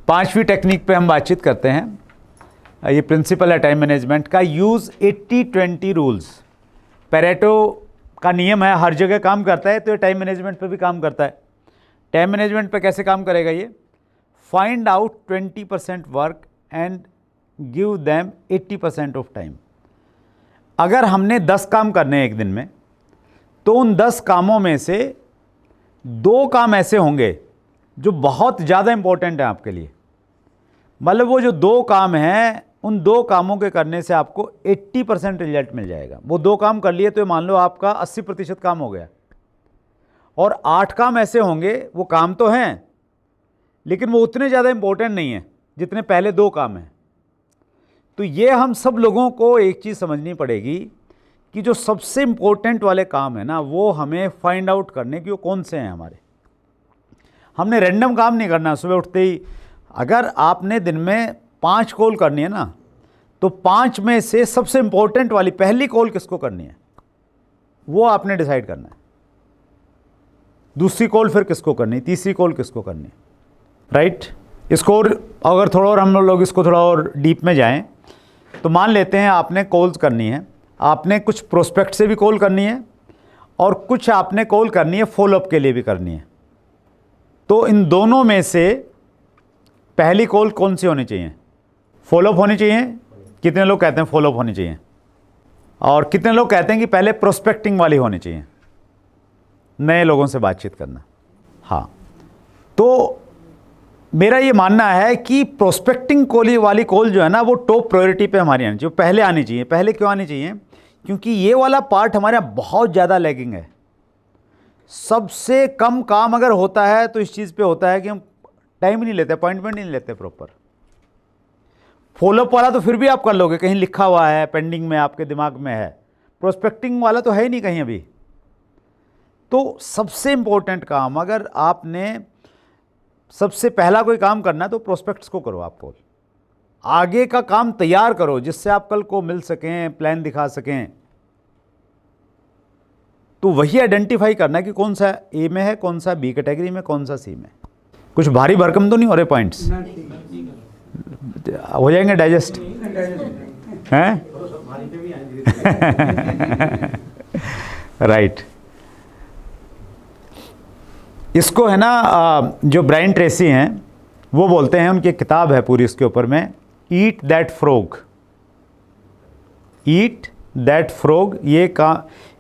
पांचवी टेक्निक पे हम बातचीत करते हैं। ये प्रिंसिपल है टाइम मैनेजमेंट का, यूज़ 80-20 रूल्स। पेरेटो का नियम है, हर जगह काम करता है, तो ये टाइम मैनेजमेंट पे भी काम करता है। टाइम मैनेजमेंट पे कैसे काम करेगा ये? Find out 20% work and give them 80% of time. अगर हमने 10 काम करने हैं एक दिन में, तो उन 10 कामों में से 2 काम ऐसे होंगे जो बहुत ज़्यादा इंपॉर्टेंट है आपके लिए। मतलब वो जो 2 काम हैं, उन 2 कामों के करने से आपको 80% रिजल्ट मिल जाएगा। वो 2 काम कर लिए तो मान लो आपका 80% काम हो गया। और 8 काम ऐसे होंगे, वो काम तो हैं लेकिन वो उतने ज़्यादा इंपॉर्टेंट नहीं है जितने पहले 2 काम हैं। तो ये हम सब लोगों को एक चीज़ समझनी पड़ेगी कि जो सबसे इंपॉर्टेंट वाले काम है ना, वो हमें फाइंड आउट करने कि वो कौन से हैं हमारे। हमने रैंडम काम नहीं करना सुबह उठते ही। अगर आपने दिन में 5 कॉल करनी है ना, तो 5 में से सबसे इंपॉर्टेंट वाली पहली कॉल किसको करनी है वो आपने डिसाइड करना है। दूसरी कॉल फिर किसको करनी है, तीसरी कॉल किसको करनी है, राइट। इसको अगर थोड़ा और हम लोग इसको थोड़ा और डीप में जाएं, तो मान लेते हैं आपने कॉल्स करनी है, आपने कुछ प्रोस्पेक्ट से भी कॉल करनी है और कुछ आपने कॉल करनी है फॉलोअप के लिए भी करनी है। तो इन दोनों में से पहली कॉल कौन सी होनी चाहिए? फॉलोअप होनी चाहिए। कितने लोग कहते हैं फॉलोअप होनी चाहिए? और कितने लोग कहते हैं कि पहले प्रोस्पेक्टिंग वाली होनी चाहिए, नए लोगों से बातचीत करना? हाँ, तो मेरा ये मानना है कि प्रोस्पेक्टिंग कॉल वाली कॉल जो है ना, वो टॉप प्रायोरिटी पे हमारी आनी चाहिए, पहले आनी चाहिए। पहले क्यों आनी चाहिए? क्योंकि ये वाला पार्ट हमारे यहाँ बहुत ज़्यादा लैगिंग है। सबसे कम काम अगर होता है तो इस चीज़ पे होता है कि हम टाइम ही नहीं लेते, अपॉइंटमेंट नहीं लेते प्रॉपर। फॉलोअप वाला तो फिर भी आप कर लोगे, कहीं लिखा हुआ है, पेंडिंग में आपके दिमाग में है। प्रोस्पेक्टिंग वाला तो है ही नहीं कहीं अभी। तो सबसे इंपॉर्टेंट काम, अगर आपने सबसे पहला कोई काम करना है तो प्रोस्पेक्ट्स को करो। आपको आगे का काम तैयार करो जिससे आप कल को मिल सकें, प्लान दिखा सकें। तो वही आइडेंटिफाई करना है कि कौन सा ए में है, कौन सा बी कैटेगरी में, कौन सा सी में। कुछ भारी भरकम तो नहीं हो रहे पॉइंट्स? हो जाएंगे डाइजेस्ट हैं? राइट। इसको है ना, जो ब्रायन ट्रेसी हैं वो बोलते हैं, उनकी किताब है पूरी इसके ऊपर में, eat that frog. Eat that frog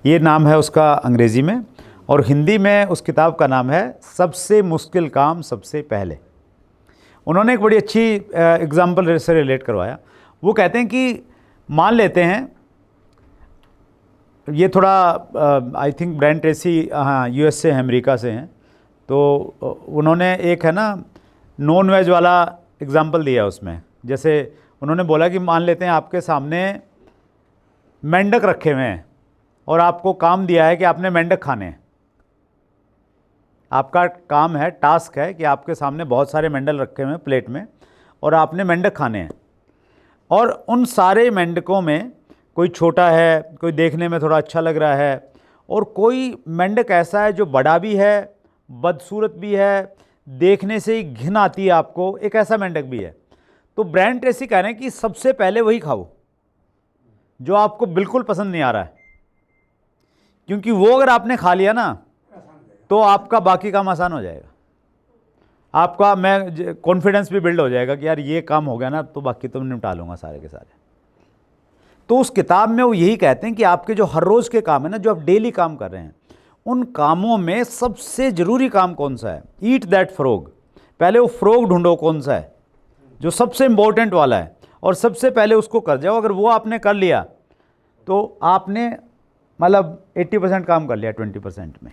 ये नाम है उसका अंग्रेज़ी में, और हिंदी में उस किताब का नाम है सबसे मुश्किल काम सबसे पहले। उन्होंने एक बड़ी अच्छी एग्जाम्पल से रिलेट करवाया। वो कहते हैं कि मान लेते हैं, ये थोड़ा आई थिंक ब्रायन ट्रेसी हाँ यूएस से हैं, अमेरिका से हैं, तो उन्होंने एक है ना नॉन वेज वाला एग्जाम्पल दिया उसमें। जैसे उन्होंने बोला कि मान लेते हैं आपके सामने मेंढक रखे हुए हैं और आपको काम दिया है कि आपने मेंढक खाने हैं। आपका काम है, टास्क है कि आपके सामने बहुत सारे मेंढक रखे हुए हैं प्लेट में और आपने मेंढक खाने हैं। और उन सारे मेंढकों में कोई छोटा है, कोई देखने में थोड़ा अच्छा लग रहा है, और कोई मेंढक ऐसा है जो बड़ा भी है, बदसूरत भी है, देखने से ही घिन आती है आपको, एक ऐसा मेंढक भी है। तो ब्रायन ट्रेसी कह रहे हैं कि सबसे पहले वही खाओ जो आपको बिल्कुल पसंद नहीं आ रहा है, क्योंकि वो अगर आपने खा लिया ना तो आपका बाकी काम आसान हो जाएगा। आपका मैं कॉन्फिडेंस भी बिल्ड हो जाएगा कि यार ये काम हो गया ना तो बाकी तो मैं निपटा लूँगा सारे के सारे। तो उस किताब में वो यही कहते हैं कि आपके जो हर रोज़ के काम है ना, जो आप डेली काम कर रहे हैं, उन कामों में सबसे ज़रूरी काम कौन सा है? Eat that frog. पहले वो फ्रॉग ढूंढो कौन सा है जो सबसे इंपॉर्टेंट वाला है, और सबसे पहले उसको कर जाओ। अगर वो आपने कर लिया तो आपने मतलब 80% काम कर लिया 20% में।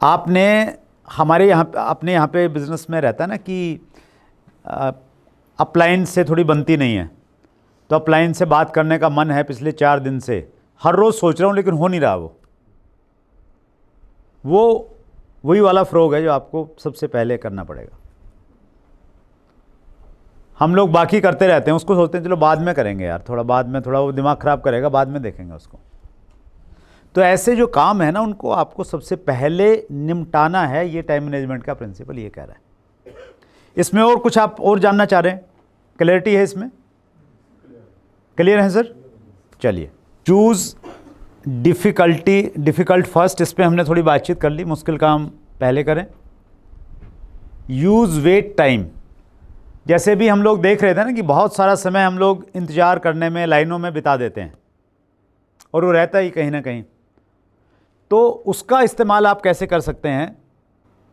आपने हमारे यहाँ अपने यहाँ पे बिज़नेस में रहता है ना कि अप्लायंस से थोड़ी बनती नहीं है, तो अप्लायंस से बात करने का मन है पिछले 4 दिन से, हर रोज़ सोच रहा हूँ लेकिन हो नहीं रहा। वो वही वाला फ्रॉग है जो आपको सबसे पहले करना पड़ेगा। हम लोग बाकी करते रहते हैं, उसको सोचते हैं चलो बाद में करेंगे यार, थोड़ा बाद में, थोड़ा वो दिमाग ख़राब करेगा, बाद में देखेंगे उसको। तो ऐसे जो काम है ना, उनको आपको सबसे पहले निपटाना है। ये टाइम मैनेजमेंट का प्रिंसिपल ये कह रहा है। इसमें और कुछ आप और जानना चाह रहे हैं? क्लैरिटी है इसमें? क्लियर है सर? चलिए, चूज डिफ़िकल्ट फर्स्ट, इस पर हमने थोड़ी बातचीत कर ली, मुश्किल काम पहले करें। यूज़ वेट टाइम, जैसे भी हम लोग देख रहे थे ना कि बहुत सारा समय हम लोग इंतज़ार करने में, लाइनों में बिता देते हैं और वो रहता ही कहीं ना कहीं, तो उसका इस्तेमाल आप कैसे कर सकते हैं?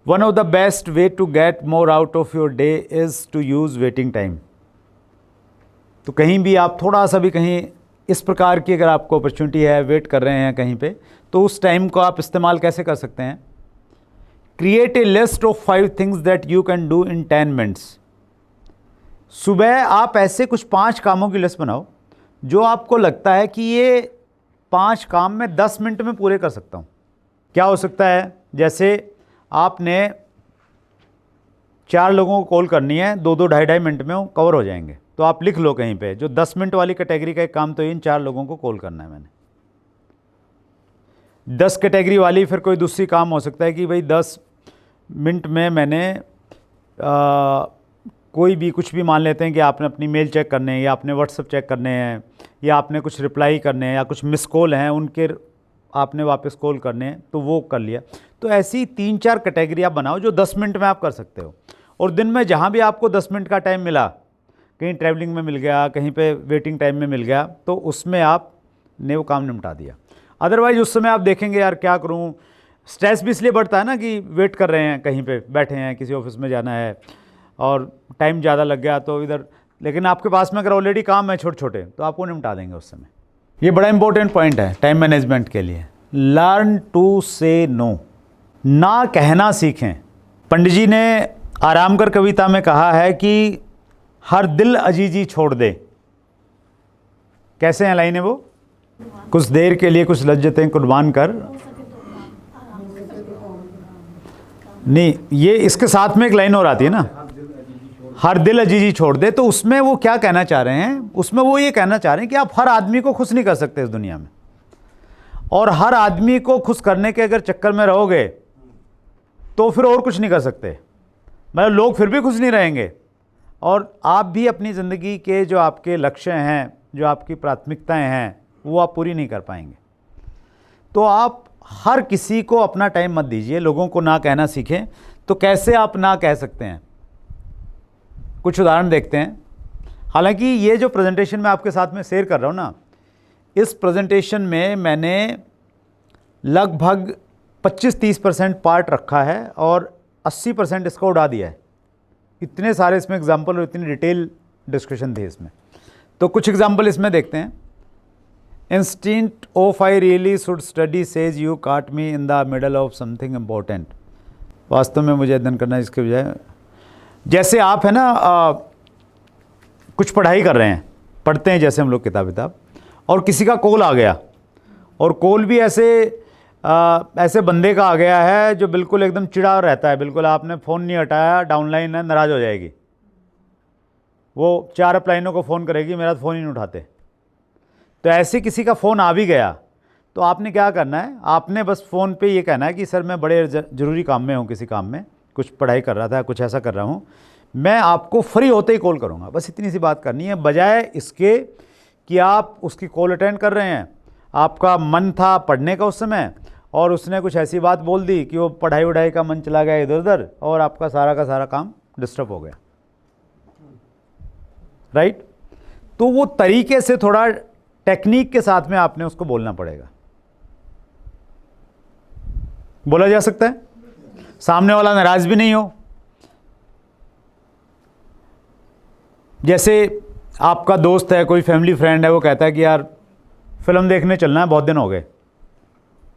One of the best way to get more out of your day is to use waiting time. तो कहीं भी आप थोड़ा सा भी कहीं इस प्रकार की अगर आपको अपॉर्चुनिटी है, वेट कर रहे हैं कहीं पे, तो उस टाइम को आप इस्तेमाल कैसे कर सकते हैं? Create a list of 5 things that you can do in 10 minutes. सुबह आप ऐसे कुछ 5 कामों की लिस्ट बनाओ जो आपको लगता है कि ये 5 काम मैं 10 मिनट में पूरे कर सकता हूँ। क्या हो सकता है? जैसे आपने 4 लोगों को कॉल करनी है, 2-2, 2.5 मिनट में वो कवर हो जाएंगे, तो आप लिख लो कहीं पे, जो 10 मिनट वाली कैटेगरी का एक काम तो इन 4 लोगों को कॉल करना है मैंने। 10 कैटेगरी वाली फिर कोई दूसरी काम हो सकता है कि भाई 10 मिनट में मैंने कोई भी कुछ भी मान लेते हैं कि आपने अपनी मेल चेक करने हैं, या आपने व्हाट्सएप चेक करने हैं, या आपने कुछ रिप्लाई करने हैं, या कुछ मिस कॉल हैं उनके आपने वापस कॉल करने हैं, तो वो कर लिया। तो ऐसी 3-4 कैटेगरी आप बनाओ जो 10 मिनट में आप कर सकते हो, और दिन में जहाँ भी आपको 10 मिनट का टाइम मिला, कहीं ट्रैवलिंग में मिल गया, कहीं पे वेटिंग टाइम में मिल गया, तो उसमें आपने वो काम निपटा दिया। अदरवाइज़ उस समय आप देखेंगे यार क्या करूँ, स्ट्रेस भी इसलिए बढ़ता है ना कि वेट कर रहे हैं, कहीं पे बैठे हैं, किसी ऑफिस में जाना है और टाइम ज़्यादा लग गया तो इधर, लेकिन आपके पास में अगर ऑलरेडी काम है छोटे छोटे तो आपको निपटा देंगे उस समय। ये बड़ा इंपॉर्टेंट पॉइंट है टाइम मैनेजमेंट के लिए। लर्न टू से नो, ना कहना सीखें। पंडित जी ने आरामकर कविता में कहा है कि हर दिल अजीजी छोड़ दे। कैसे हैं लाइनें वो? कुछ देर के लिए कुछ लज्जतें कुर्बान कर, नहीं ये इसके साथ में एक लाइन और आती है ना, हर दिल अजीजी छोड़ दे। तो उसमें वो क्या कहना चाह रहे हैं? उसमें वो ये कहना चाह रहे हैं कि आप हर आदमी को खुश नहीं कर सकते इस दुनिया में, और हर आदमी को खुश करने के अगर चक्कर में रहोगे तो फिर और कुछ नहीं कर सकते, मतलब लोग फिर भी खुश नहीं रहेंगे, और आप भी अपनी ज़िंदगी के जो आपके लक्ष्य हैं, जो आपकी प्राथमिकताएं हैं, वो आप पूरी नहीं कर पाएंगे। तो आप हर किसी को अपना टाइम मत दीजिए, लोगों को ना कहना सीखें। तो कैसे आप ना कह सकते हैं? कुछ उदाहरण देखते हैं। हालांकि ये जो प्रेजेंटेशन मैं आपके साथ में शेयर कर रहा हूँ ना, इस प्रेजेंटेशन में मैंने लगभग 25-30% पार्ट रखा है और 80% इसको उड़ा दिया है। इतने सारे इसमें एग्जाम्पल और इतनी डिटेल डिस्कशन थी इसमें। तो कुछ एग्जाम्पल इसमें देखते हैं। Instinct of I really should study says you cut me in the middle of something important. वास्तव में मुझे अध्ययन करना इसके बजाय, जैसे आप है ना कुछ पढ़ाई कर रहे हैं, पढ़ते हैं जैसे हम लोग किताब, और किसी का कॉल आ गया, और कॉल भी ऐसे बंदे का आ गया है जो बिल्कुल एकदम चिढ़ा रहता है, बिल्कुल आपने फ़ोन नहीं हटाया, डाउनलाइन है, नाराज़ हो जाएगी, वो 4 अपलाइनों को फ़ोन करेगी, मेरा फ़ोन ही नहीं उठाते। तो ऐसे किसी का फ़ोन आ भी गया तो आपने क्या करना है? आपने बस फ़ोन पे ये कहना है कि सर मैं बड़े ज़रूरी काम में हूँ, किसी काम में, कुछ पढ़ाई कर रहा था, कुछ ऐसा कर रहा हूँ, मैं आपको फ्री होते ही कॉल करूँगा। बस इतनी सी बात करनी है, बजाय इसके कि आप उसकी कॉल अटेंड कर रहे हैं, आपका मन था पढ़ने का उस समय, और उसने कुछ ऐसी बात बोल दी कि वो पढ़ाई वढ़ाई का मन चला गया इधर उधर, और आपका सारा का सारा काम डिस्टर्ब हो गया, राइट? तो वो तरीके से थोड़ा टेक्निक के साथ में आपने उसको बोलना पड़ेगा। बोला जा सकता है, सामने वाला नाराज भी नहीं हो। जैसे आपका दोस्त है, कोई फैमिली फ्रेंड है, वो कहता है कि यार फिल्म देखने चलना है, बहुत दिन हो गए,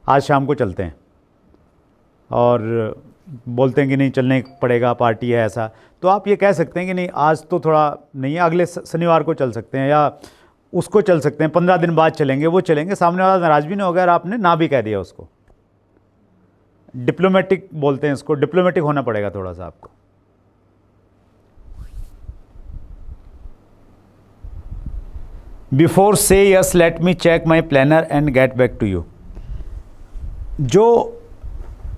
आज शाम को चलते हैं, और बोलते हैं कि नहीं चलने पड़ेगा, पार्टी है ऐसा। तो आप ये कह सकते हैं कि नहीं आज तो थोड़ा नहीं है, अगले शनिवार को चल सकते हैं, या उसको चल सकते हैं, 15 दिन बाद चलेंगे, वो चलेंगे। सामने वाला नाराज भी नहीं होगा और आपने ना भी कह दिया उसको। डिप्लोमेटिक बोलते हैं इसको, डिप्लोमेटिक होना पड़ेगा थोड़ा सा आपको। बिफोर से yes let me check my planner and get back to you. जो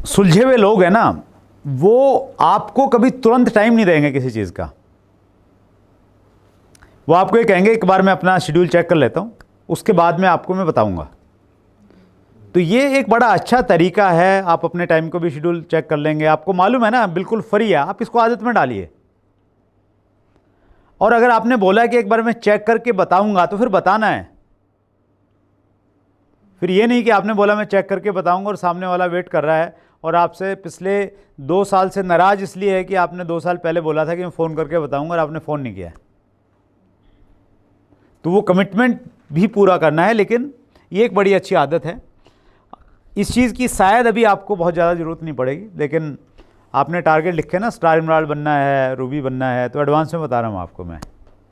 सुलझे हुए लोग हैं ना, वो आपको कभी तुरंत टाइम नहीं देंगे किसी चीज़ का। वो आपको ये कहेंगे एक बार मैं अपना शेड्यूल चेक कर लेता हूँ, उसके बाद में आपको मैं बताऊँगा। तो ये एक बड़ा अच्छा तरीका है, आप अपने टाइम को भी शेड्यूल चेक कर लेंगे। आपको मालूम है ना, बिल्कुल फ्री है, आप इसको आदत में डालिए। और अगर आपने बोला कि एक बार मैं चेक करके बताऊंगा, तो फिर बताना है। फिर ये नहीं कि आपने बोला मैं चेक करके बताऊंगा और सामने वाला वेट कर रहा है और आपसे पिछले 2 साल से नाराज इसलिए है कि आपने 2 साल पहले बोला था कि मैं फ़ोन करके बताऊंगा और आपने फ़ोन नहीं किया है। तो वो कमिटमेंट भी पूरा करना है, लेकिन ये एक बड़ी अच्छी आदत है। इस चीज़ की शायद अभी आपको बहुत ज़्यादा ज़रूरत नहीं पड़ेगी, लेकिन आपने टारगेट लिखे ना, स्टार एमराल्ड बनना है, रूबी बनना है, तो एडवांस में बता रहा हूँ आपको मैं।